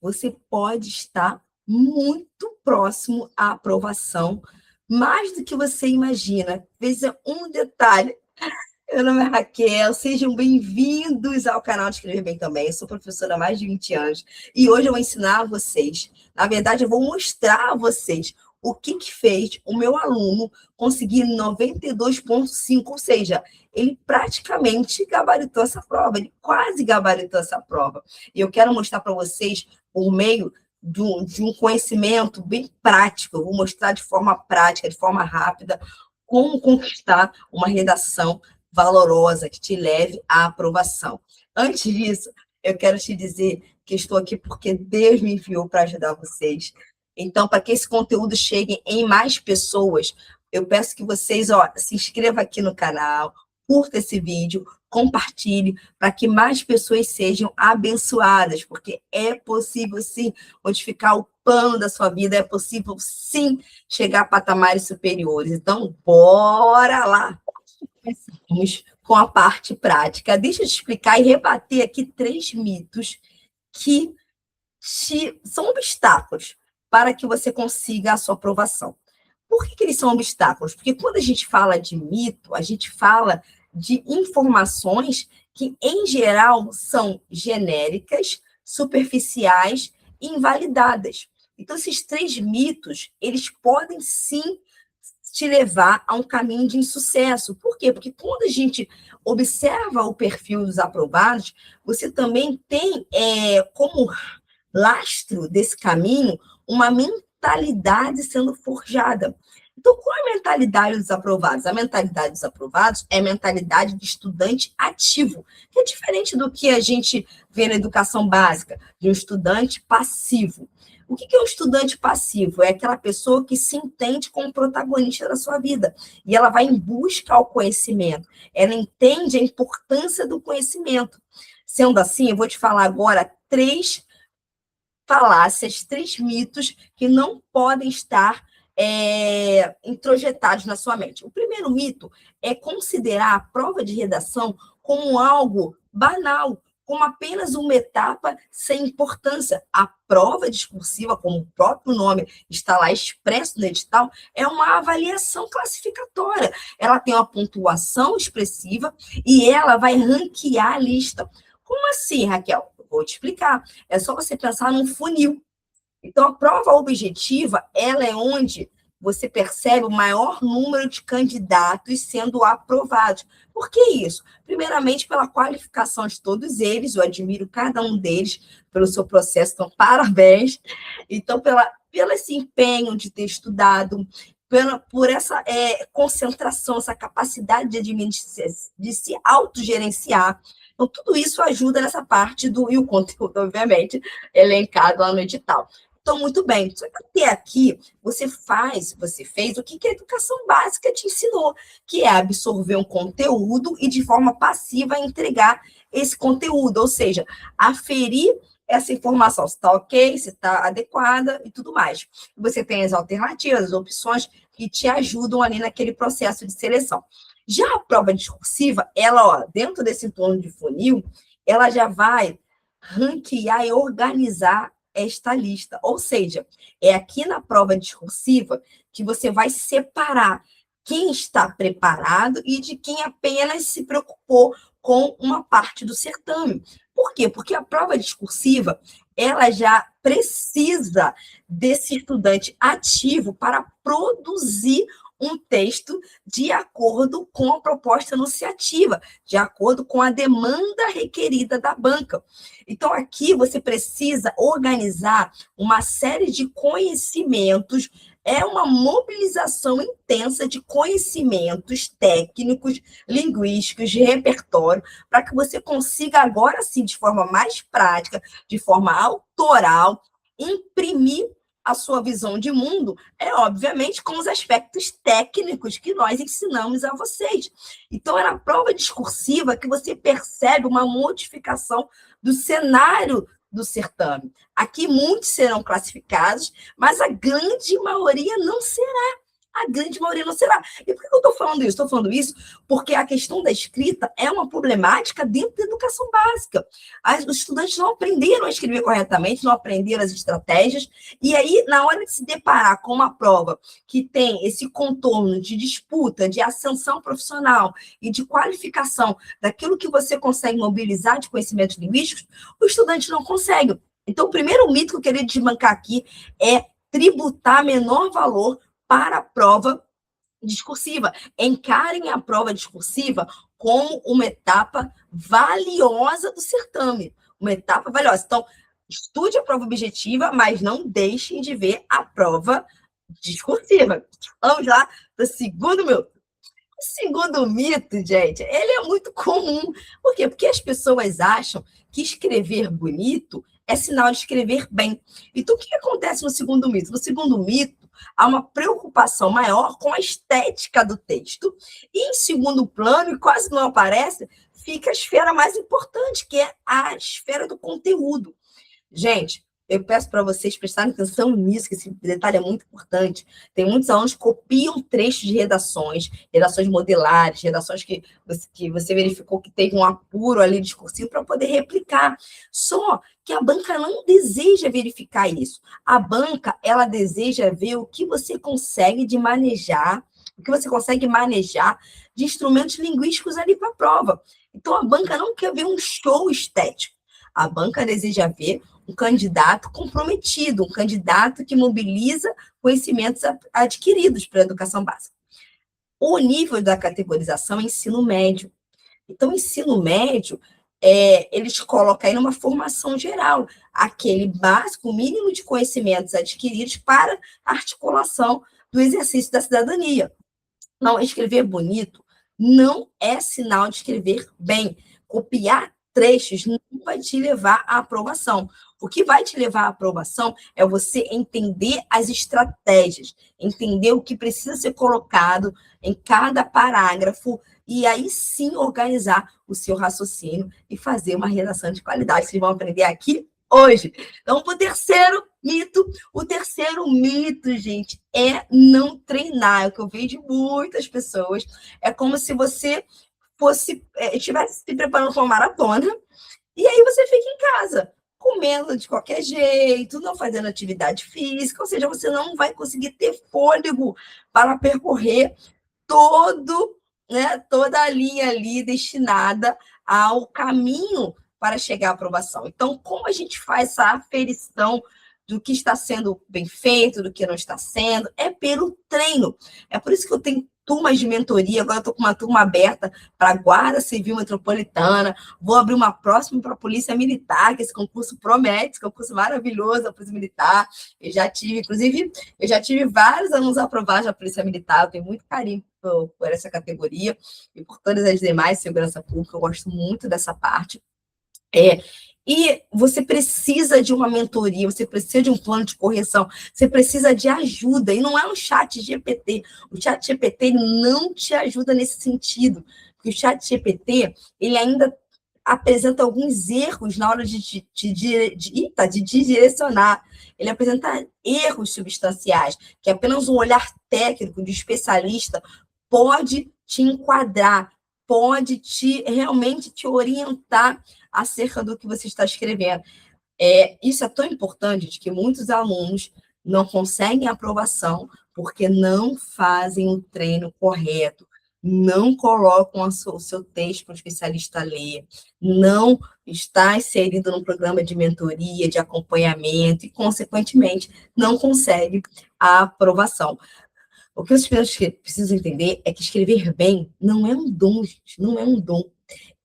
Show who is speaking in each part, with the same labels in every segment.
Speaker 1: você pode estar muito próximo à aprovação, mais do que você imagina. Veja um detalhe. Meu nome é Raquel, sejam bem-vindos ao canal de Escrever Bem Também. Eu sou professora há mais de 20 anos e hoje eu vou ensinar a vocês, na verdade, eu vou mostrar a vocês o que fez o meu aluno conseguir 92,5, ou seja, ele praticamente gabaritou essa prova, ele quase gabaritou essa prova. E eu quero mostrar para vocês, por meio de um conhecimento bem prático, eu vou mostrar de forma prática, de forma rápida, como conquistar uma redação valorosa que te leve à aprovação. Antes disso, eu quero te dizer que estou aqui porque Deus me enviou para ajudar vocês. Então, para que esse conteúdo chegue em mais pessoas, eu peço que vocês se inscrevam aqui no canal, curta esse vídeo, compartilhe, para que mais pessoas sejam abençoadas, porque é possível, sim, modificar o plano da sua vida, é possível, sim, chegar a patamares superiores. Então, bora lá! Vamos com a parte prática. Deixa eu te explicar e rebater aqui 3 mitos que são obstáculos para que você consiga a sua aprovação. Por que eles são obstáculos? Porque quando a gente fala de mito, a gente fala de informações que, em geral, são genéricas, superficiais e invalidadas. Então, esses 3 mitos, eles podem, sim, te levar a um caminho de insucesso. Por quê? Porque quando a gente observa o perfil dos aprovados, você também tem como lastro desse caminho uma mentalidade sendo forjada. Então, qual é a mentalidade dos aprovados? A mentalidade dos aprovados é a mentalidade de estudante ativo, que é diferente do que a gente vê na educação básica, de um estudante passivo. O que é um estudante passivo? É aquela pessoa que se entende como protagonista da sua vida. E ela vai em busca ao conhecimento. Ela entende a importância do conhecimento. Sendo assim, eu vou te falar agora 3 falácias, 3 mitos que não podem estar introjetados na sua mente. O primeiro mito é considerar a prova de redação como algo banal, como apenas uma etapa sem importância. A prova discursiva, como o próprio nome está lá expresso no edital, é uma avaliação classificatória. Ela tem uma pontuação expressiva e ela vai ranquear a lista. Como assim, Raquel? Vou te explicar. É só você pensar num funil. Então, a prova objetiva, ela é onde você percebe o maior número de candidatos sendo aprovados. Por que isso? Primeiramente, pela qualificação de todos eles, eu admiro cada um deles pelo seu processo, então, parabéns. Então, pelo esse empenho de ter estudado, por essa concentração, essa capacidade de se autogerenciar. Então, tudo isso ajuda nessa parte e o conteúdo, obviamente, elencado lá no edital. Então, muito bem. Só que até aqui, você fez o que a educação básica te ensinou, que é absorver um conteúdo e, de forma passiva, entregar esse conteúdo, ou seja, aferir essa informação, se está ok, se está adequada e tudo mais. Você tem as alternativas, as opções que te ajudam ali naquele processo de seleção. Já a prova discursiva, ela, dentro desse entorno de funil, ela já vai ranquear e organizar esta lista. Ou seja, é aqui na prova discursiva que você vai separar quem está preparado e de quem apenas se preocupou com uma parte do certame. Por quê? Porque a prova discursiva, ela já precisa desse estudante ativo para produzir um texto de acordo com a proposta enunciativa, de acordo com a demanda requerida da banca. Então, aqui você precisa organizar uma série de conhecimentos, é uma mobilização intensa de conhecimentos técnicos, linguísticos, de repertório, para que você consiga agora sim, de forma mais prática, de forma autoral, imprimir a sua visão de mundo, obviamente, com os aspectos técnicos que nós ensinamos a vocês. Então, é na prova discursiva que você percebe uma modificação do cenário do certame. Aqui, muitos serão classificados, mas a grande maioria não será. A grande maioria não será. E por que eu estou falando isso? Estou falando isso porque a questão da escrita é uma problemática dentro da educação básica. Os estudantes não aprenderam a escrever corretamente, não aprenderam as estratégias, e aí, na hora de se deparar com uma prova que tem esse contorno de disputa, de ascensão profissional e de qualificação daquilo que você consegue mobilizar de conhecimentos linguísticos, o estudante não consegue. Então, o primeiro mito que eu queria desbancar aqui é tributar menor valor para a prova discursiva. Encarem a prova discursiva como uma etapa valiosa do certame. Uma etapa valiosa. Então, estude a prova objetiva, mas não deixem de ver a prova discursiva. Vamos lá para o segundo mito. O segundo mito, gente, ele é muito comum. Por quê? Porque as pessoas acham que escrever bonito é sinal de escrever bem. Então, o que acontece no segundo mito? No segundo mito, há uma preocupação maior com a estética do texto. E, em segundo plano, e quase não aparece, fica a esfera mais importante, que é a esfera do conteúdo. Gente, eu peço para vocês prestarem atenção nisso, que esse detalhe é muito importante. Tem muitos alunos que copiam trechos de redações modelares, redações que você verificou que teve um apuro ali discursivo para poder replicar. Só que a banca não deseja verificar isso. A banca, ela deseja ver o que você consegue de manejar, o que você consegue manejar de instrumentos linguísticos ali para a prova. Então, a banca não quer ver um show estético. A banca deseja ver um candidato comprometido, um candidato que mobiliza conhecimentos adquiridos para a educação básica. O nível da categorização é ensino médio. Então, ensino médio, eles colocam aí numa formação geral, aquele básico, mínimo de conhecimentos adquiridos para a articulação do exercício da cidadania. Não, escrever bonito não é sinal de escrever bem. Copiar trechos não vai te levar à aprovação. O que vai te levar à aprovação é você entender as estratégias, entender o que precisa ser colocado em cada parágrafo e aí sim organizar o seu raciocínio e fazer uma redação de qualidade. Vocês vão aprender aqui hoje. Então, o terceiro mito, gente, é não treinar. É o que eu vejo de muitas pessoas. É como se você estivesse se preparando para uma maratona e aí você fica em casa, comendo de qualquer jeito, não fazendo atividade física, ou seja, você não vai conseguir ter fôlego para percorrer toda a linha ali destinada ao caminho para chegar à aprovação. Então, como a gente faz essa aferição do que está sendo bem feito, do que não está sendo? É pelo treino. É por isso que eu tenho turmas de mentoria, agora eu estou com uma turma aberta para a Guarda Civil Metropolitana, vou abrir uma próxima para a Polícia Militar, que esse concurso promete, esse concurso maravilhoso da Polícia Militar. Eu já tive vários alunos aprovados na Polícia Militar, eu tenho muito carinho por essa categoria e por todas as demais, segurança pública, eu gosto muito dessa parte. E você precisa de uma mentoria, você precisa de um plano de correção, você precisa de ajuda, e não é um chat GPT. O chat GPT não te ajuda nesse sentido, porque o chat GPT, ele ainda apresenta alguns erros na hora de direcionar. Ele apresenta erros substanciais, que apenas um olhar técnico de especialista pode te enquadrar, pode realmente te orientar acerca do que você está escrevendo. Isso é tão importante de que muitos alunos não conseguem aprovação porque não fazem o treino correto, não colocam o seu texto para o especialista ler, não está inserido num programa de mentoria, de acompanhamento e, consequentemente, não consegue a aprovação. O que os precisam entender é que escrever bem não é um dom, gente, não é um dom.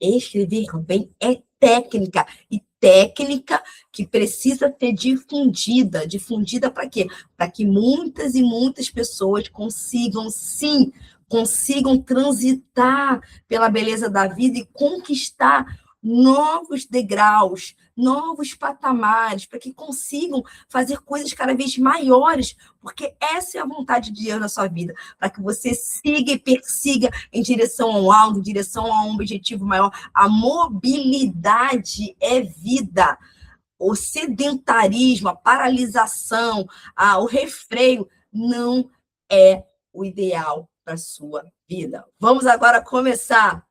Speaker 1: Escrever bem é técnica, e técnica que precisa ser difundida. Difundida para quê? Para que muitas e muitas pessoas consigam transitar pela beleza da vida e conquistar novos degraus, novos patamares, para que consigam fazer coisas cada vez maiores, porque essa é a vontade de Deus na sua vida, para que você siga e persiga em direção ao alvo, em direção a um objetivo maior. A mobilidade é vida. O sedentarismo, a paralisação, o refreio não é o ideal para a sua vida. Vamos agora começar.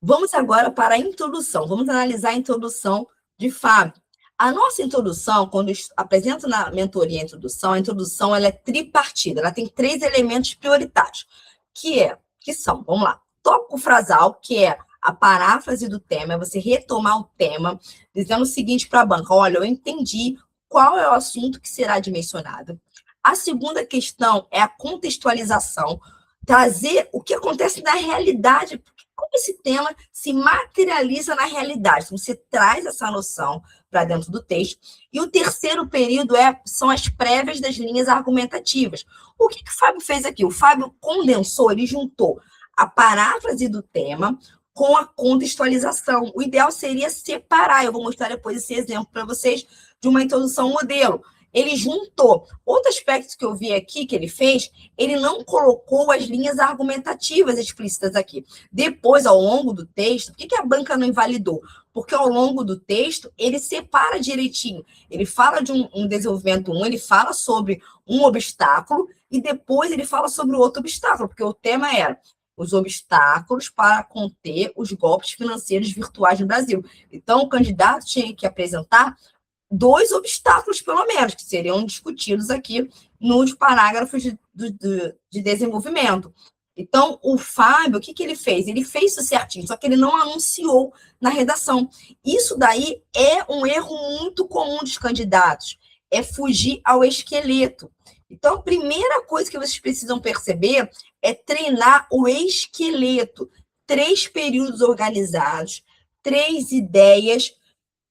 Speaker 1: Vamos agora para a introdução. Vamos analisar a introdução de Fábio. A nossa introdução, quando eu apresento na mentoria a introdução ela é tripartida, ela tem 3 elementos prioritários, que são, vamos lá, tópico frasal, que é a paráfrase do tema, é você retomar o tema, dizendo o seguinte para a banca: olha, eu entendi qual é o assunto que será dimensionado. A segunda questão é a contextualização, trazer o que acontece na realidade, como esse tema se materializa na realidade. Você traz essa noção para dentro do texto. E o terceiro período são as prévias das linhas argumentativas. O que o Fábio fez aqui? O Fábio condensou, ele juntou a paráfrase do tema com a contextualização. O ideal seria separar. Eu vou mostrar depois esse exemplo para vocês de uma introdução modelo. Ele juntou. Outro aspecto que eu vi aqui que ele fez, ele não colocou as linhas argumentativas explícitas aqui. Depois, ao longo do texto, por que a banca não invalidou? Porque ao longo do texto, ele separa direitinho. Ele fala de um desenvolvimento 1, ele fala sobre um obstáculo e depois ele fala sobre o outro obstáculo, porque o tema era os obstáculos para conter os golpes financeiros virtuais no Brasil. Então, o candidato tinha que apresentar 2 obstáculos, pelo menos, que seriam discutidos aqui nos parágrafos de desenvolvimento. Então, o Fábio, o que ele fez? Ele fez isso certinho, só que ele não anunciou na redação. Isso daí é um erro muito comum dos candidatos, é fugir ao esqueleto. Então, a primeira coisa que vocês precisam perceber é treinar o esqueleto. 3 períodos organizados, 3 ideias,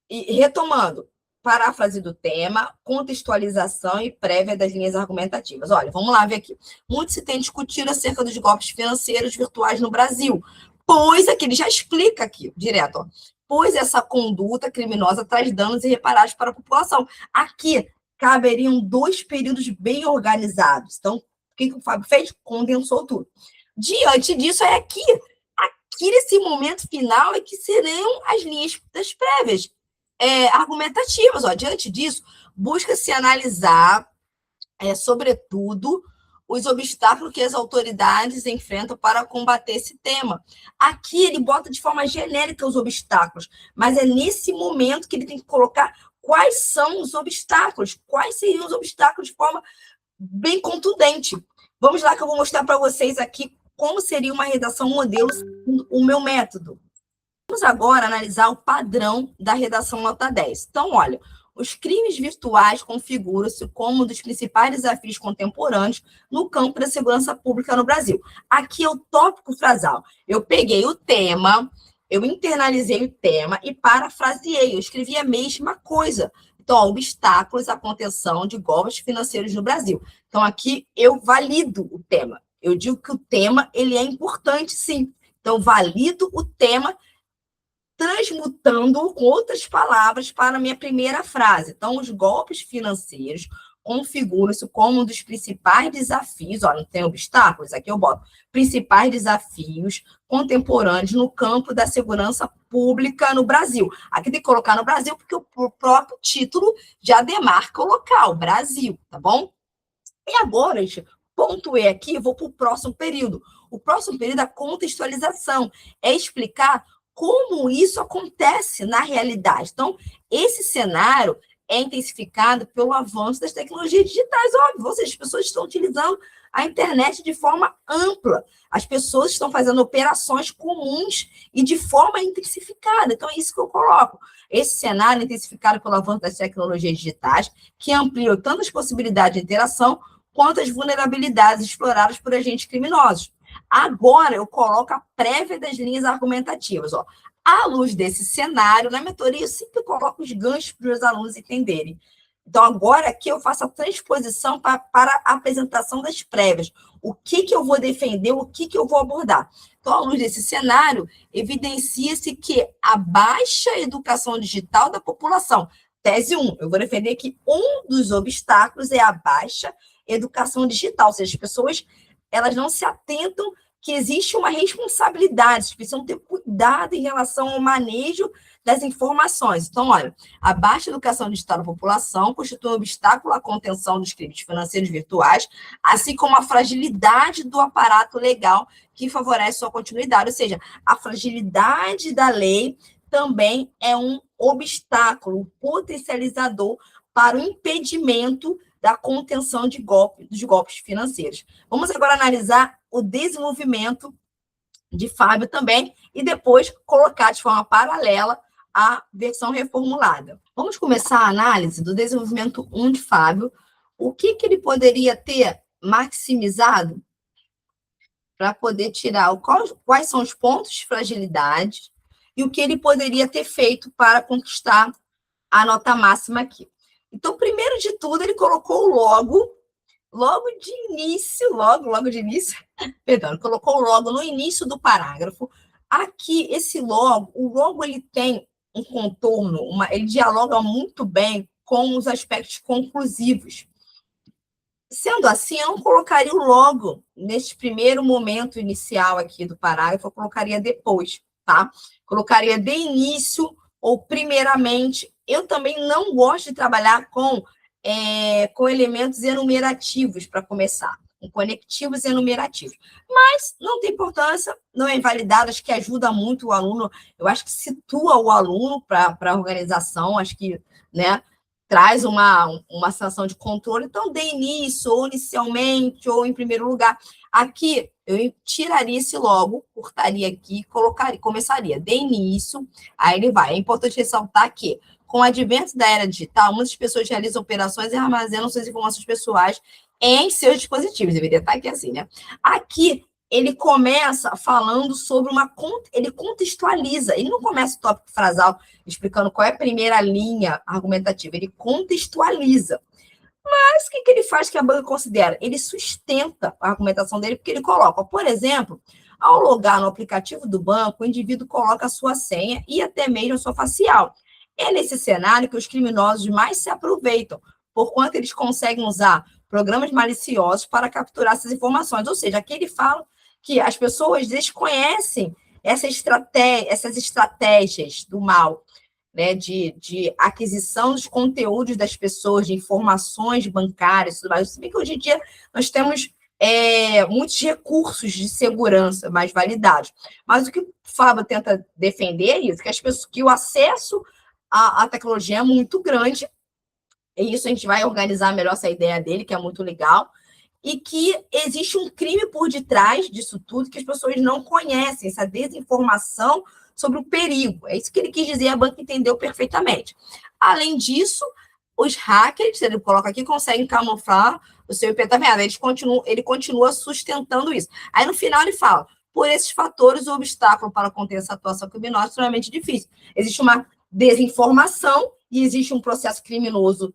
Speaker 1: e retomando, paráfrase do tema, contextualização e prévia das linhas argumentativas. Olha, vamos lá ver aqui. Muito se tem discutido acerca dos golpes financeiros virtuais no Brasil, pois, aqui ele já explica aqui, direto, ó, pois essa conduta criminosa traz danos irreparáveis para a população. Aqui caberiam 2 períodos bem organizados. Então, o que o Fábio fez? Condensou tudo. Diante disso, é aqui nesse momento final, é que serão as linhas das prévias argumentativas. Ó. Diante disso, busca-se analisar, sobretudo, os obstáculos que as autoridades enfrentam para combater esse tema. Aqui ele bota de forma genérica os obstáculos, mas é nesse momento que ele tem que colocar quais são os obstáculos, quais seriam os obstáculos de forma bem contundente. Vamos lá que eu vou mostrar para vocês aqui como seria uma redação modelo segundo o meu método. Vamos agora analisar o padrão da redação nota 10. Então, olha, os crimes virtuais configuram-se como um dos principais desafios contemporâneos no campo da segurança pública no Brasil. Aqui é o tópico frasal. Eu peguei o tema, eu internalizei o tema e parafraseei. Eu escrevi a mesma coisa. Então, ó, obstáculos à contenção de golpes financeiros no Brasil. Então, aqui eu valido o tema. Eu digo que o tema ele é importante, sim. Então, valido o tema, transmutando com outras palavras para a minha primeira frase. Então, os golpes financeiros configuram-se como um dos principais desafios, ó, não tem obstáculos, aqui eu boto, principais desafios contemporâneos no campo da segurança pública no Brasil. Aqui tem que colocar no Brasil, porque o próprio título já demarca o local, Brasil, tá bom? E agora, gente, pontuei aqui, vou para o próximo período. O próximo período é a contextualização, é explicar como isso acontece na realidade. Então, esse cenário é intensificado pelo avanço das tecnologias digitais. Óbvio, as pessoas estão utilizando a internet de forma ampla. As pessoas estão fazendo operações comuns e de forma intensificada. Então, é isso que eu coloco. Esse cenário é intensificado pelo avanço das tecnologias digitais, que ampliam tanto as possibilidades de interação quanto as vulnerabilidades exploradas por agentes criminosos. Agora, eu coloco a prévia das linhas argumentativas. Ó. À luz desse cenário, na mentoria, eu sempre coloco os ganchos para os alunos entenderem. Então, agora aqui eu faço a transposição para a apresentação das prévias. O que eu vou defender, o que eu vou abordar. Então, à luz desse cenário, evidencia-se que a baixa educação digital da população. Tese 1, eu vou defender que um dos obstáculos é a baixa educação digital, ou seja, as pessoas elas não se atentam que existe uma responsabilidade, eles precisam ter cuidado em relação ao manejo das informações. Então, olha, a baixa educação digital da população constitui um obstáculo à contenção dos crimes financeiros virtuais, assim como a fragilidade do aparato legal que favorece sua continuidade, ou seja, a fragilidade da lei também é um obstáculo, um potencializador para o impedimento da contenção dos golpes financeiros. Vamos agora analisar o desenvolvimento de Fábio também e depois colocar de forma paralela a versão reformulada. Vamos começar a análise do desenvolvimento 1 de Fábio. O que ele poderia ter maximizado para poder tirar quais são os pontos de fragilidade e o que ele poderia ter feito para conquistar a nota máxima aqui. Então, primeiro de tudo, ele colocou logo de início, perdão, ele colocou logo no início do parágrafo. Aqui, o logo ele tem um contorno, ele dialoga muito bem com os aspectos conclusivos. Sendo assim, eu não colocaria o logo neste primeiro momento inicial aqui do parágrafo, eu colocaria depois, tá? Colocaria de início ou primeiramente. Eu também não gosto de trabalhar com elementos enumerativos para começar, com conectivos enumerativos. Mas não tem importância, não é invalidado, acho que ajuda muito o aluno, eu acho que situa o aluno para a organização, acho que, né, traz uma sensação de controle. Então, de início, ou inicialmente, ou em primeiro lugar. Aqui, eu tiraria esse logo, cortaria aqui, começaria de início, aí ele vai. É importante ressaltar que, com o advento da era digital, muitas pessoas realizam operações e armazenam suas informações pessoais em seus dispositivos. Deveria estar aqui assim, né? Aqui, ele começa falando sobre ele contextualiza, ele não começa o tópico frasal explicando qual é a primeira linha argumentativa, ele contextualiza. Mas o que ele faz que a banca considera? Ele sustenta a argumentação dele, porque ele coloca, por exemplo, ao logar no aplicativo do banco, o indivíduo coloca a sua senha e até mesmo a sua facial. É nesse cenário que os criminosos mais se aproveitam, porquanto eles conseguem usar programas maliciosos para capturar essas informações. Ou seja, aqui ele fala que as pessoas desconhecem essas estratégias do mal, né, de aquisição dos conteúdos das pessoas, de informações bancárias, tudo mais. Se bem que hoje em dia nós temos muitos recursos de segurança mais validados. Mas o que o Fábio tenta defender é isso, que o acesso à tecnologia é muito grande, e isso a gente vai organizar melhor essa ideia dele, que é muito legal, e que existe um crime por detrás disso tudo que as pessoas não conhecem, essa desinformação sobre o perigo. É isso que ele quis dizer, a banca entendeu perfeitamente. Além disso, os hackers, ele coloca aqui, conseguem camuflar o seu IP, tá vendo? Ele continua sustentando isso. Aí, no final, ele fala, por esses fatores, o obstáculo para conter essa atuação criminosa é extremamente difícil. Existe uma desinformação e existe um processo criminoso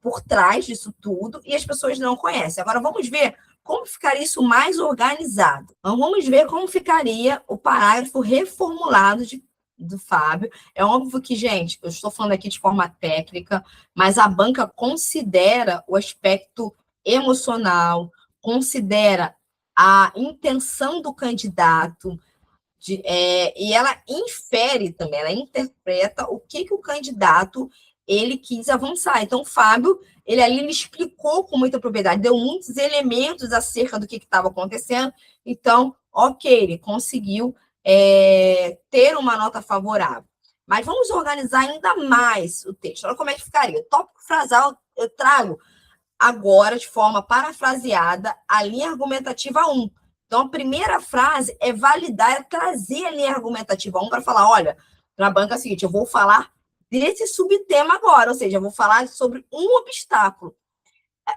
Speaker 1: por trás disso tudo, e as pessoas não conhecem. Agora, vamos ver como ficaria isso mais organizado. Então, vamos ver como ficaria o parágrafo reformulado do Fábio. É óbvio que, gente, eu estou falando aqui de forma técnica, mas a banca considera o aspecto emocional, considera a intenção do candidato, e ela infere também, ela interpreta o que o candidato ele quis avançar. Então, o Fábio, ele explicou com muita propriedade, deu muitos elementos acerca do que estava acontecendo. Então, ok, ele conseguiu ter uma nota favorável. Mas vamos organizar ainda mais o texto. Olha como é que ficaria. O tópico frasal, eu trago agora, de forma parafraseada, a linha argumentativa 1. Então, a primeira frase é validar, é trazer a linha argumentativa 1 para falar, olha, para a banca é o seguinte, eu vou falar desse subtema agora, ou seja, eu vou falar sobre um obstáculo.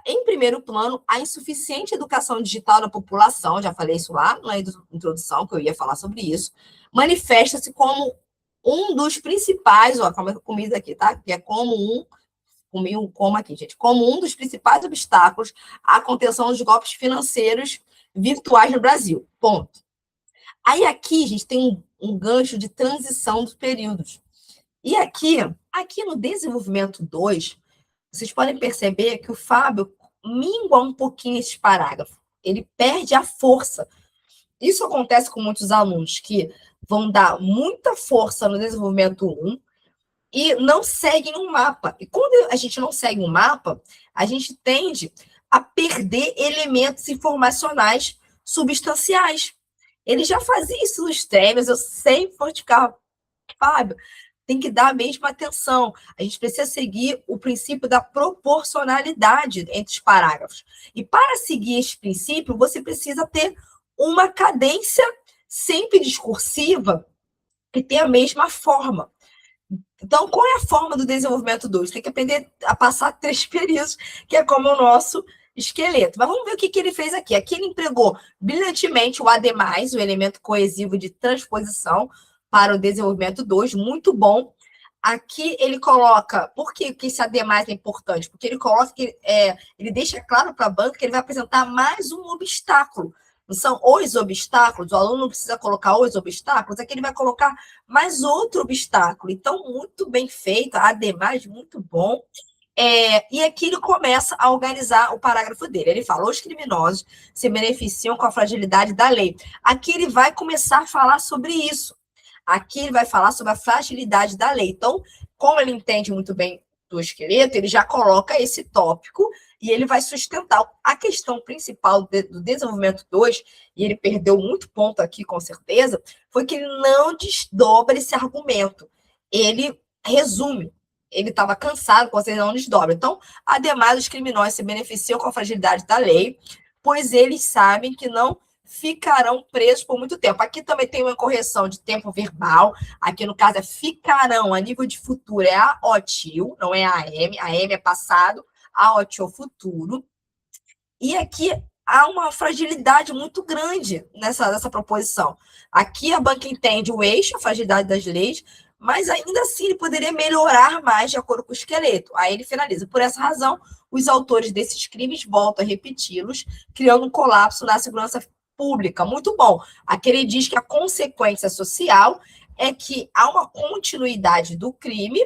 Speaker 1: Em primeiro plano, a insuficiente educação digital da população, já falei isso lá na introdução, que eu ia falar sobre isso, manifesta-se como um dos principais, calma que eu comi aqui, tá? Que é como aqui, gente, como um dos principais obstáculos à contenção dos golpes financeiros virtuais no Brasil. Ponto. Aí aqui, a gente tem um gancho de transição dos períodos. E aqui no desenvolvimento 2, vocês podem perceber que o Fábio mingua um pouquinho esse parágrafo. Ele perde a força. Isso acontece com muitos alunos que vão dar muita força no desenvolvimento 1 e não seguem um mapa. E quando a gente não segue um mapa, a gente tende a perder elementos informacionais substanciais. Ele já fazia isso nos treinos, eu sempre vou ficar, Fábio, tem que dar a mesma atenção. A gente precisa seguir o princípio da proporcionalidade entre os parágrafos. E para seguir esse princípio, você precisa ter uma cadência sempre discursiva que tenha a mesma forma. Então, qual é a forma do desenvolvimento 2? Tem que aprender a passar 3 períodos, que é como o nosso esqueleto. Mas vamos ver o que ele fez aqui. Aqui ele empregou brilhantemente o AD+, o elemento coesivo de transposição, para o desenvolvimento 2, muito bom. Aqui ele coloca, por que esse AD+, é importante? Porque ele coloca que ele deixa claro para a banca que ele vai apresentar mais um obstáculo. Não são os obstáculos, o aluno não precisa colocar os obstáculos, aqui ele vai colocar mais outro obstáculo. Então, muito bem feito, AD+, muito bom. E aqui ele começa a organizar o parágrafo dele. Ele fala, os criminosos se beneficiam com a fragilidade da lei. Aqui ele vai começar a falar sobre isso. Aqui ele vai falar sobre a fragilidade da lei. Então, como ele entende muito bem do esqueleto, ele já coloca esse tópico e ele vai sustentar. A questão principal do desenvolvimento 2, e ele perdeu muito ponto aqui, com certeza, foi que ele não desdobra esse argumento. Ele resume. Ele estava cansado, com certeza não desdobra. Então, ademais, os criminosos se beneficiam com a fragilidade da lei, pois eles sabem que não ficarão presos por muito tempo. Aqui também tem uma correção de tempo verbal. Aqui, no caso, é ficarão. A nível de futuro é a OTIL, não é a AM. A AM é passado, a OTIL futuro. E aqui há uma fragilidade muito grande nessa proposição. Aqui a banca entende o eixo, a fragilidade das leis, mas ainda assim ele poderia melhorar mais de acordo com o esqueleto. Aí ele finaliza. Por essa razão, os autores desses crimes voltam a repeti-los, criando um colapso na segurança pública. Muito bom. Aqui ele diz que a consequência social é que há uma continuidade do crime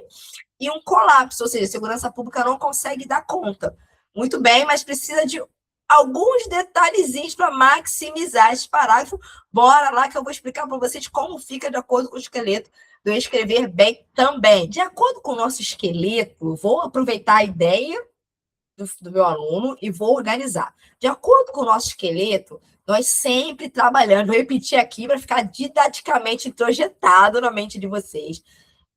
Speaker 1: e um colapso, ou seja, a segurança pública não consegue dar conta. Muito bem, mas precisa de alguns detalhezinhos para maximizar esse parágrafo. Bora lá que eu vou explicar para vocês como fica de acordo com o esqueleto do escrever bem também. De acordo com o nosso esqueleto, vou aproveitar a ideia do meu aluno e vou organizar. De acordo com o nosso esqueleto, nós sempre trabalhando, vou repetir aqui para ficar didaticamente introjetado na mente de vocês.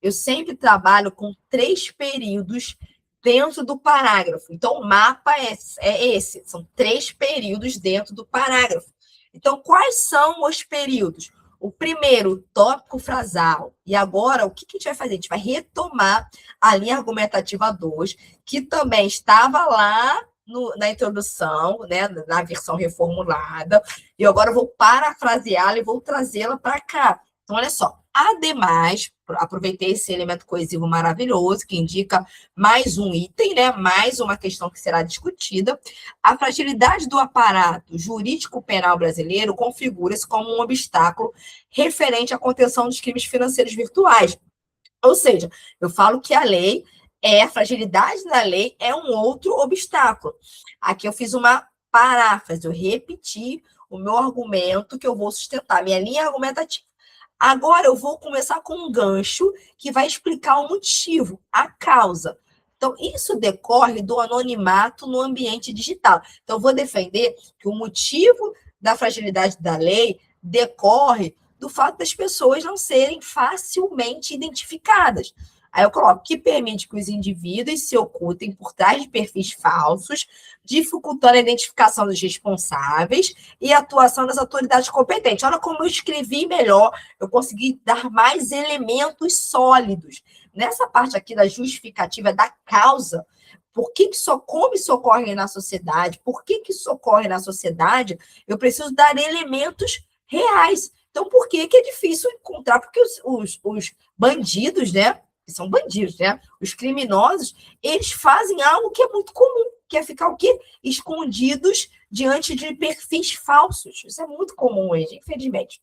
Speaker 1: Eu sempre trabalho com 3 períodos dentro do parágrafo. Então, o mapa é esse, são 3 períodos dentro do parágrafo. Então, quais são os períodos? O primeiro, tópico frasal. E agora, o que a gente vai fazer? A gente vai retomar a linha argumentativa 2, que também estava lá na introdução, né, na versão reformulada. E agora eu vou parafraseá-la e vou trazê-la para cá. Então, olha só. Ademais, aproveitei esse elemento coesivo maravilhoso, que indica mais um item, né? Mais uma questão que será discutida. A fragilidade do aparato jurídico penal brasileiro configura-se como um obstáculo referente à contenção dos crimes financeiros virtuais. Ou seja, eu falo que a fragilidade da lei é um outro obstáculo. Aqui eu fiz uma paráfrase, eu repeti o meu argumento que eu vou sustentar, minha linha argumentativa. Agora eu vou começar com um gancho que vai explicar o motivo, a causa. Então, isso decorre do anonimato no ambiente digital. Então, eu vou defender que o motivo da fragilidade da lei decorre do fato das pessoas não serem facilmente identificadas. Aí eu coloco que permite que os indivíduos se ocultem por trás de perfis falsos, dificultando a identificação dos responsáveis e a atuação das autoridades competentes. Olha como eu escrevi melhor, eu consegui dar mais elementos sólidos. Nessa parte aqui da justificativa da causa, como isso ocorre na sociedade, por que isso ocorre na sociedade, eu preciso dar elementos reais. Então, por que é difícil encontrar? Porque os bandidos, né? Que são bandidos, né? Os criminosos, eles fazem algo que é muito comum, que é ficar o quê? Escondidos diante de perfis falsos. Isso é muito comum hoje, infelizmente.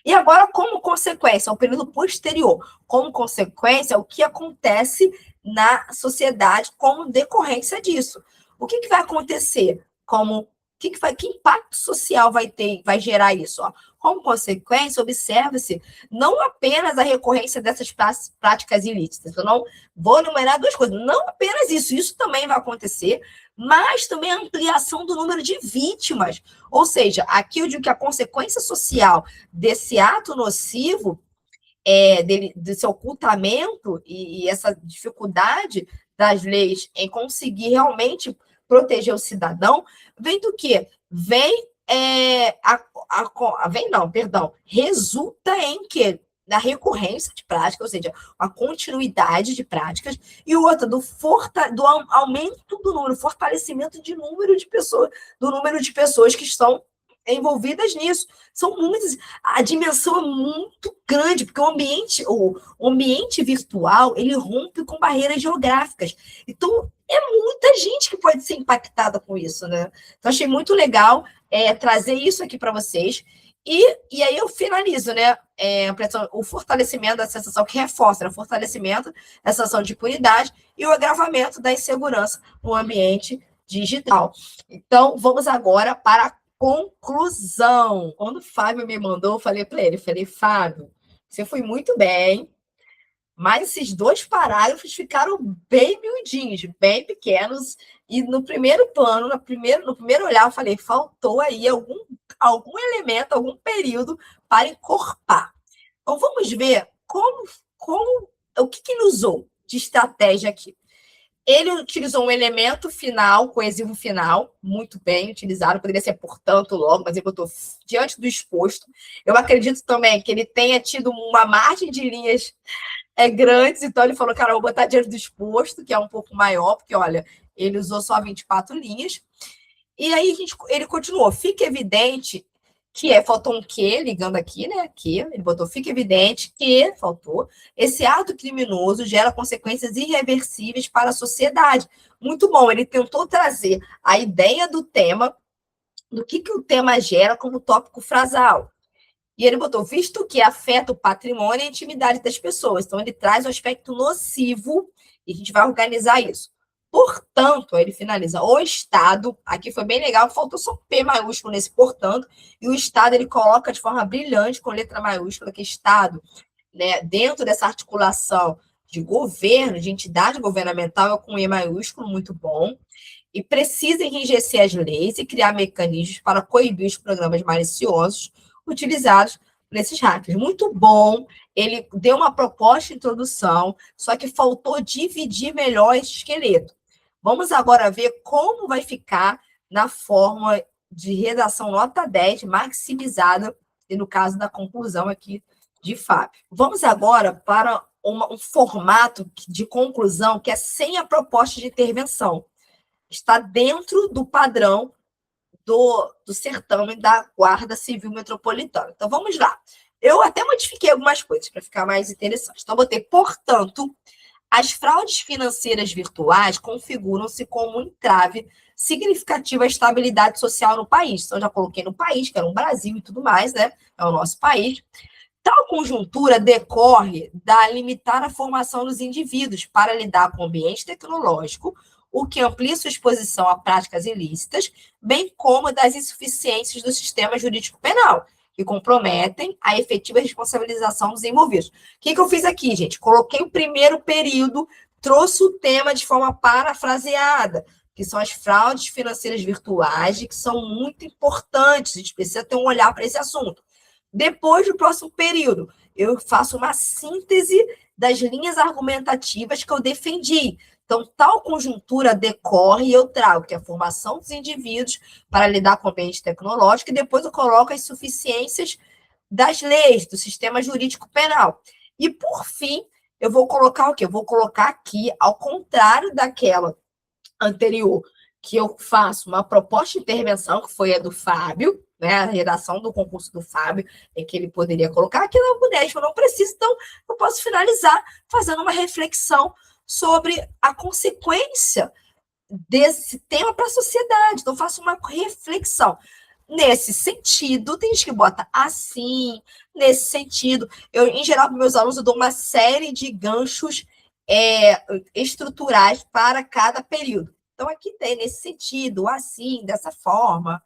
Speaker 1: E agora, como consequência, o período posterior, como consequência, o que acontece na sociedade como decorrência disso. O que vai acontecer? O que impacto social vai gerar isso? Ó? Como consequência, observa-se não apenas a recorrência dessas práticas ilícitas. Eu não vou enumerar duas coisas. Não apenas isso também vai acontecer, mas também a ampliação do número de vítimas. Ou seja, aqui eu digo que a consequência social desse ato nocivo, desse ocultamento e essa dificuldade das leis em conseguir realmente proteger o cidadão, vem do quê? Resulta em que? Da recorrência de práticas, ou seja, a continuidade de práticas, e outra, do aumento do número, fortalecimento do número de pessoas que estão envolvidas nisso. São muitas, a dimensão é muito grande, porque o ambiente virtual, ele rompe com barreiras geográficas. Então, é muita gente que pode ser impactada com isso, né? Então, achei muito legal trazer isso aqui para vocês. E aí eu finalizo, né? O fortalecimento da sensação que reforça, né? O fortalecimento da sensação de impunidade e o agravamento da insegurança no ambiente digital. Então, vamos agora para a conclusão. Quando o Fábio me mandou, eu falei para ele, Fábio, você foi muito bem, mas esses 2 parágrafos ficaram bem miudinhos, bem pequenos, e no primeiro plano, no primeiro olhar, eu falei, faltou aí algum elemento, algum período para encorpar. Então, vamos ver o que ele usou de estratégia aqui. Ele utilizou um elemento final, coesivo final, muito bem utilizado, poderia ser portanto logo, mas ele botou diante do exposto. Eu acredito também que ele tenha tido uma margem de linhas grandes, então ele falou, cara, eu vou botar diante do exposto, que é um pouco maior, porque, olha, ele usou só 24 linhas. E aí ele continuou, fica evidente que faltou um que, ligando aqui, né? Que ele botou, fica evidente que faltou. Esse ato criminoso gera consequências irreversíveis para a sociedade. Muito bom, ele tentou trazer a ideia do tema, do que o tema gera como tópico frasal. E ele botou, visto que afeta o patrimônio e a intimidade das pessoas. Então, ele traz um aspecto nocivo e a gente vai organizar isso. Portanto, ele finaliza, o Estado, aqui foi bem legal, faltou só P maiúsculo nesse portanto, e o Estado ele coloca de forma brilhante, com letra maiúscula, que Estado, né, dentro dessa articulação de governo, de entidade governamental, é com E maiúsculo, muito bom, e precisa enrijecer as leis e criar mecanismos para coibir os programas maliciosos utilizados por esses hackers. Muito bom, ele deu uma proposta de introdução, só que faltou dividir melhor esse esqueleto. Vamos agora ver como vai ficar na forma de redação nota 10, maximizada, e no caso da conclusão aqui de Fábio. Vamos agora para um formato de conclusão que é sem a proposta de intervenção. Está dentro do padrão do certame da Guarda Civil Metropolitana. Então, vamos lá. Eu até modifiquei algumas coisas para ficar mais interessante. Então, botei, portanto, as fraudes financeiras virtuais configuram-se como um entrave significativo à estabilidade social no país. Então, já coloquei no país, que era o Brasil e tudo mais, né? É o nosso país. Tal conjuntura decorre da limitar a formação dos indivíduos para lidar com o ambiente tecnológico, o que amplia sua exposição a práticas ilícitas, bem como das insuficiências do sistema jurídico penal, que comprometem a efetiva responsabilização dos envolvidos. O que eu fiz aqui, gente? Coloquei o primeiro período, trouxe o tema de forma parafraseada, que são as fraudes financeiras virtuais, que são muito importantes, a gente precisa ter um olhar para esse assunto. Depois do próximo período, eu faço uma síntese das linhas argumentativas que eu defendi. Então, tal conjuntura decorre e eu trago que é a formação dos indivíduos para lidar com o ambiente tecnológico e depois eu coloco as suficiências das leis, do sistema jurídico penal. E, por fim, eu vou colocar o quê? Eu vou colocar aqui, ao contrário daquela anterior, que eu faço uma proposta de intervenção, que foi a do Fábio, né, a redação do concurso do Fábio, em que ele poderia colocar aqui na UNESP, eu não preciso, então eu posso finalizar fazendo uma reflexão sobre a consequência desse tema para a sociedade. Então, eu faço uma reflexão. Nesse sentido, tem gente que bota assim, nesse sentido. Eu, em geral, para meus alunos, eu dou uma série de ganchos estruturais para cada período. Então, aqui tem nesse sentido, assim, dessa forma,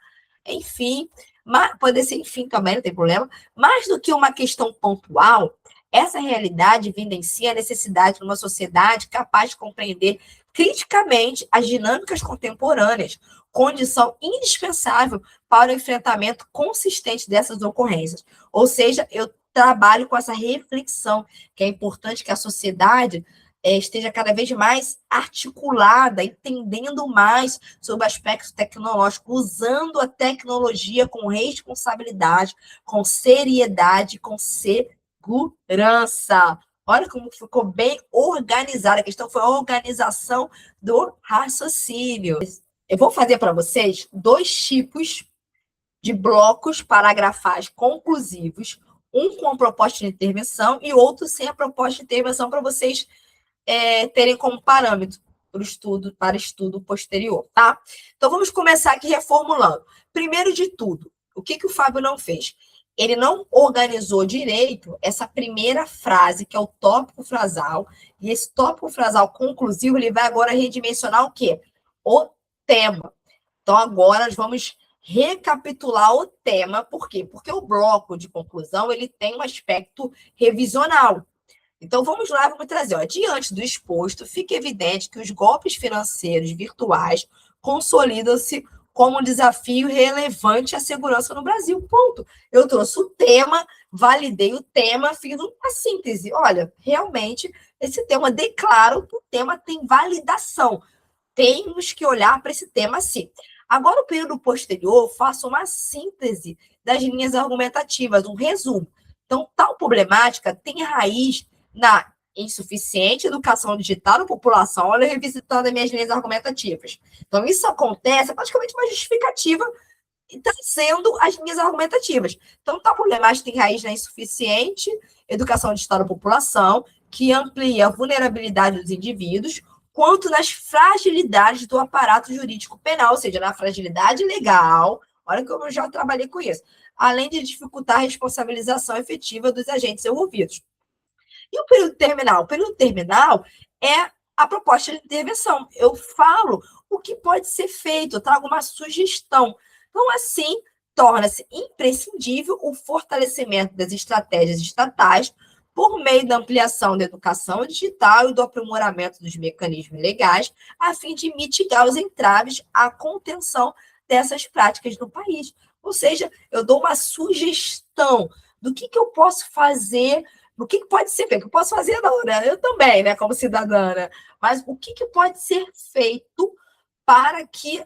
Speaker 1: enfim, mas, pode ser enfim também, não tem problema. Mais do que uma questão pontual, essa realidade evidencia a necessidade de uma sociedade capaz de compreender criticamente as dinâmicas contemporâneas, condição indispensável para o enfrentamento consistente dessas ocorrências. Ou seja, eu trabalho com essa reflexão, que é importante que a sociedade esteja cada vez mais articulada, entendendo mais sobre o aspecto tecnológico, usando a tecnologia com responsabilidade, com seriedade, com segurança. Olha como ficou bem organizada. A questão foi a organização do raciocínio. Eu vou fazer para vocês 2 tipos de blocos paragrafais conclusivos, um com a proposta de intervenção e outro sem a proposta de intervenção, para vocês terem como parâmetro para estudo posterior, tá? Então, vamos começar aqui reformulando. Primeiro de tudo, o que o Fábio não fez? Ele não organizou direito essa primeira frase, que é o tópico frasal, e esse tópico frasal conclusivo, ele vai agora redimensionar o quê? O tema. Então, agora nós vamos recapitular o tema. Por quê? Porque o bloco de conclusão, ele tem um aspecto revisional. Então, vamos lá, vamos trazer. Ó, diante do exposto, fica evidente que os golpes financeiros virtuais consolidam-se como um desafio relevante à segurança no Brasil. Ponto. Eu trouxe o tema, validei o tema, fiz uma síntese. Olha, realmente, esse tema, declaro que o tema tem validação. Temos que olhar para esse tema sim. Agora, o período posterior, faço uma síntese das linhas argumentativas, um resumo. Então, tal problemática tem raiz na insuficiente educação digital da população. Olha, revisitando as minhas linhas argumentativas. Então, isso acontece, é praticamente uma justificativa e trazendo as linhas argumentativas. Então, tal problemática tem raiz na insuficiente educação digital da população, que amplia a vulnerabilidade dos indivíduos, quanto nas fragilidades do aparato jurídico penal, ou seja, na fragilidade legal. Olha que eu já trabalhei com isso. Além de dificultar a responsabilização efetiva dos agentes envolvidos. E o período terminal? O período terminal é a proposta de intervenção. Eu falo o que pode ser feito, eu trago uma sugestão. Então, assim, torna-se imprescindível o fortalecimento das estratégias estatais por meio da ampliação da educação digital e do aprimoramento dos mecanismos legais, a fim de mitigar os entraves à contenção dessas práticas no país. Ou seja, eu dou uma sugestão do que eu posso fazer, o que pode ser feito. Eu posso fazer, não, né? Eu também, né, como cidadã, né? Mas o que pode ser feito para que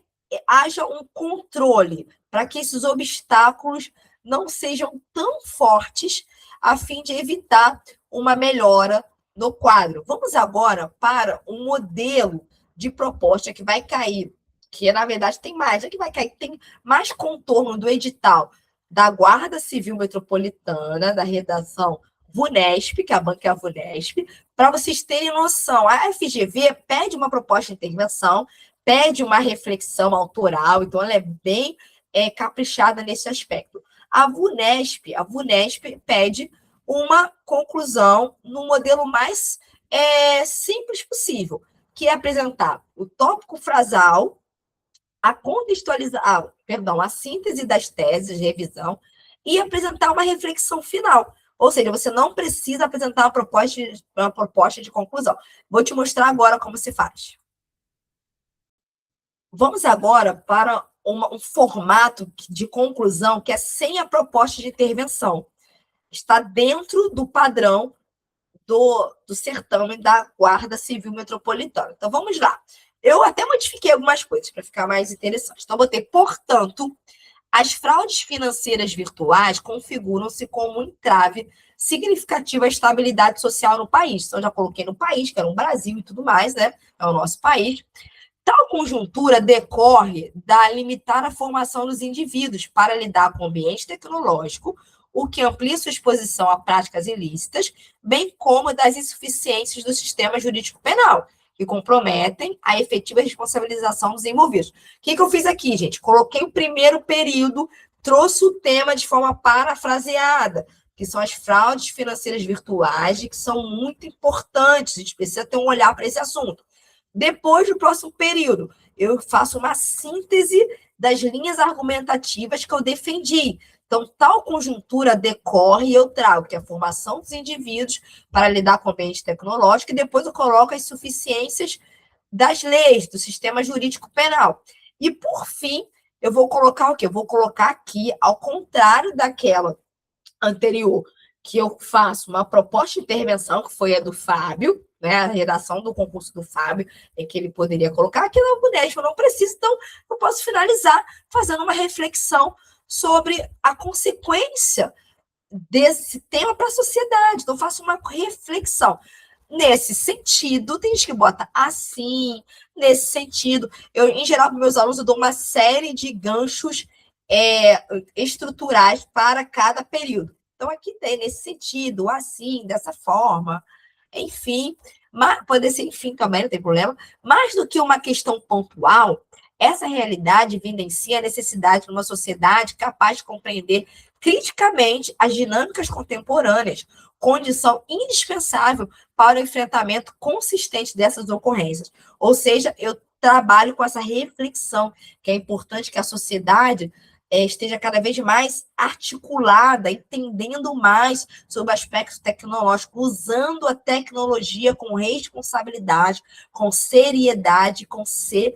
Speaker 1: haja um controle, para que esses obstáculos não sejam tão fortes, a fim de evitar uma melhora no quadro. Vamos agora para um modelo de proposta que vai cair, que na verdade tem mais, que vai cair, tem mais contorno do edital da Guarda Civil Metropolitana, da redação VUNESP, que a banca é a VUNESP, para vocês terem noção. A FGV pede uma proposta de intervenção, pede uma reflexão autoral, então ela é bem caprichada nesse aspecto. A VUNESP pede uma conclusão no modelo mais simples possível, que é apresentar o tópico frasal, a síntese das teses de revisão e apresentar uma reflexão final. Ou seja, você não precisa apresentar uma proposta de conclusão. Vou te mostrar agora como se faz. Vamos agora para um formato de conclusão que é sem a proposta de intervenção. Está dentro do padrão do certame da Guarda Civil Metropolitana. Então, vamos lá. Eu até modifiquei algumas coisas para ficar mais interessante. Então, botei, portanto, as fraudes financeiras virtuais configuram-se como um entrave significativo à estabilidade social no país. Então, já coloquei no país, que era o Brasil e tudo mais, né? É o nosso país. Tal conjuntura decorre da limitar a formação dos indivíduos para lidar com o ambiente tecnológico, o que amplia sua exposição a práticas ilícitas, bem como das insuficiências do sistema jurídico penal, que comprometem a efetiva responsabilização dos envolvidos. O que eu fiz aqui, gente? Coloquei o primeiro período, trouxe o tema de forma parafraseada, que são as fraudes financeiras virtuais, que são muito importantes, a gente precisa ter um olhar para esse assunto. Depois do próximo período, eu faço uma síntese das linhas argumentativas que eu defendi. Então, tal conjuntura decorre e eu trago, que é a formação dos indivíduos para lidar com o ambiente tecnológico, e depois eu coloco as suficiências das leis, do sistema jurídico penal. E, por fim, eu vou colocar o quê? Eu vou colocar aqui, ao contrário daquela anterior, que eu faço uma proposta de intervenção, que foi a do Fábio, né, a redação do concurso do Fábio, em que ele poderia colocar, aqui na UNESP eu não preciso, então eu posso finalizar fazendo uma reflexão sobre a consequência desse tema para a sociedade. Então, eu faço uma reflexão. Nesse sentido, tem gente que bota assim, nesse sentido. Eu, em geral, para meus alunos, eu dou uma série de ganchos estruturais para cada período. Então, aqui tem nesse sentido, assim, dessa forma, enfim, mas, pode ser enfim também, não tem problema. Mais do que uma questão pontual, essa realidade evidencia a necessidade de uma sociedade capaz de compreender criticamente as dinâmicas contemporâneas, condição indispensável para o enfrentamento consistente dessas ocorrências. Ou seja, eu trabalho com essa reflexão, que é importante que a sociedade esteja cada vez mais articulada, entendendo mais sobre o aspecto tecnológico, usando a tecnologia com responsabilidade, com seriedade, com segurança.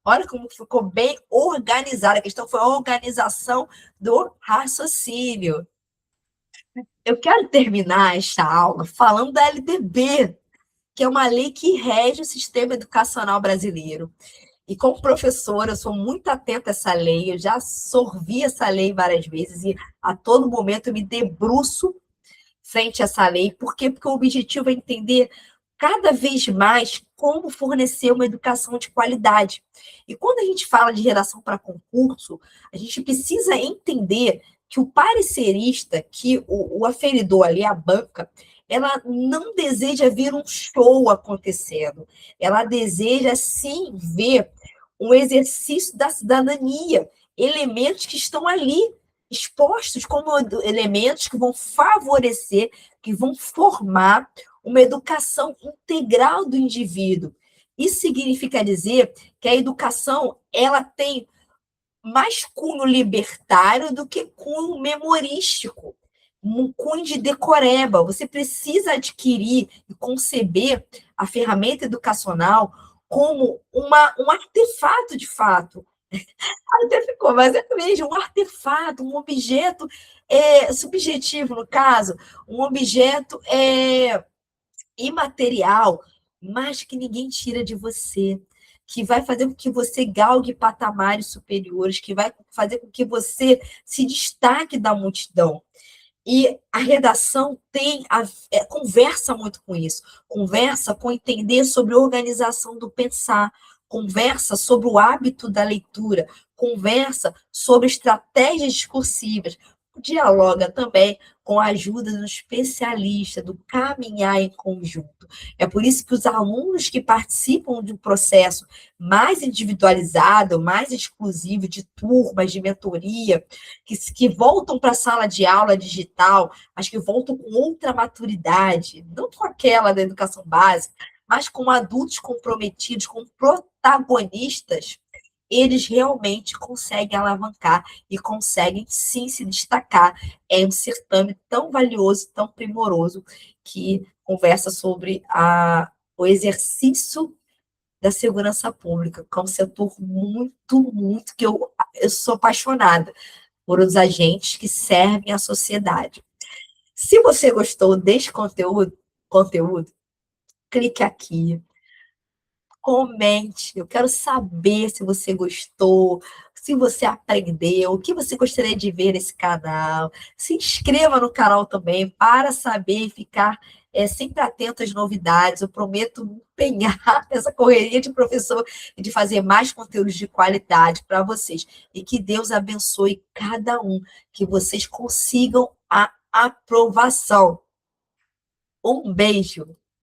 Speaker 1: Olha como ficou bem organizada. A questão foi a organização do raciocínio. Eu quero terminar esta aula falando da LDB, que é uma lei que rege o sistema educacional brasileiro. E como professora, eu sou muito atenta a essa lei, eu já sorvi essa lei várias vezes e a todo momento eu me debruço frente a essa lei. Por quê? Porque o objetivo é entender cada vez mais como fornecer uma educação de qualidade. E quando a gente fala de redação para concurso, a gente precisa entender que o parecerista, que o aferidor ali, a banca, ela não deseja ver um show acontecendo. Ela deseja, sim, ver um exercício da cidadania, elementos que estão ali expostos como elementos que vão favorecer, que vão formar uma educação integral do indivíduo. Isso significa dizer que a educação ela tem mais cunho libertário do que cunho memorístico, um cunho de decoreba. Você precisa adquirir e conceber a ferramenta educacional como um artefato de fato. Até ficou, mas é mesmo um artefato, um objeto subjetivo, no caso, um objeto imaterial, mas que ninguém tira de você, que vai fazer com que você galgue patamares superiores, que vai fazer com que você se destaque da multidão. E a redação conversa muito com isso, conversa com entender sobre a organização do pensar, conversa sobre o hábito da leitura, conversa sobre estratégias discursivas, dialoga também com a ajuda do especialista, do caminhar em conjunto. É por isso que os alunos que participam de um processo mais individualizado, mais exclusivo, de turmas, de mentoria, que voltam para a sala de aula digital, mas que voltam com outra maturidade, não com aquela da educação básica, mas com adultos comprometidos, com protagonistas, eles realmente conseguem alavancar e conseguem sim se destacar. É um certame tão valioso, tão primoroso, que conversa sobre o exercício da segurança pública, que é um setor muito, muito, que eu sou apaixonada por os agentes que servem à sociedade. Se você gostou deste conteúdo, clique aqui, comente. Eu quero saber se você gostou, se você aprendeu, o que você gostaria de ver nesse canal. Se inscreva no canal também para saber e ficar sempre atento às novidades. Eu prometo me empenhar nessa correria de professor e de fazer mais conteúdos de qualidade para vocês. E que Deus abençoe cada um, que vocês consigam a aprovação. Um beijo.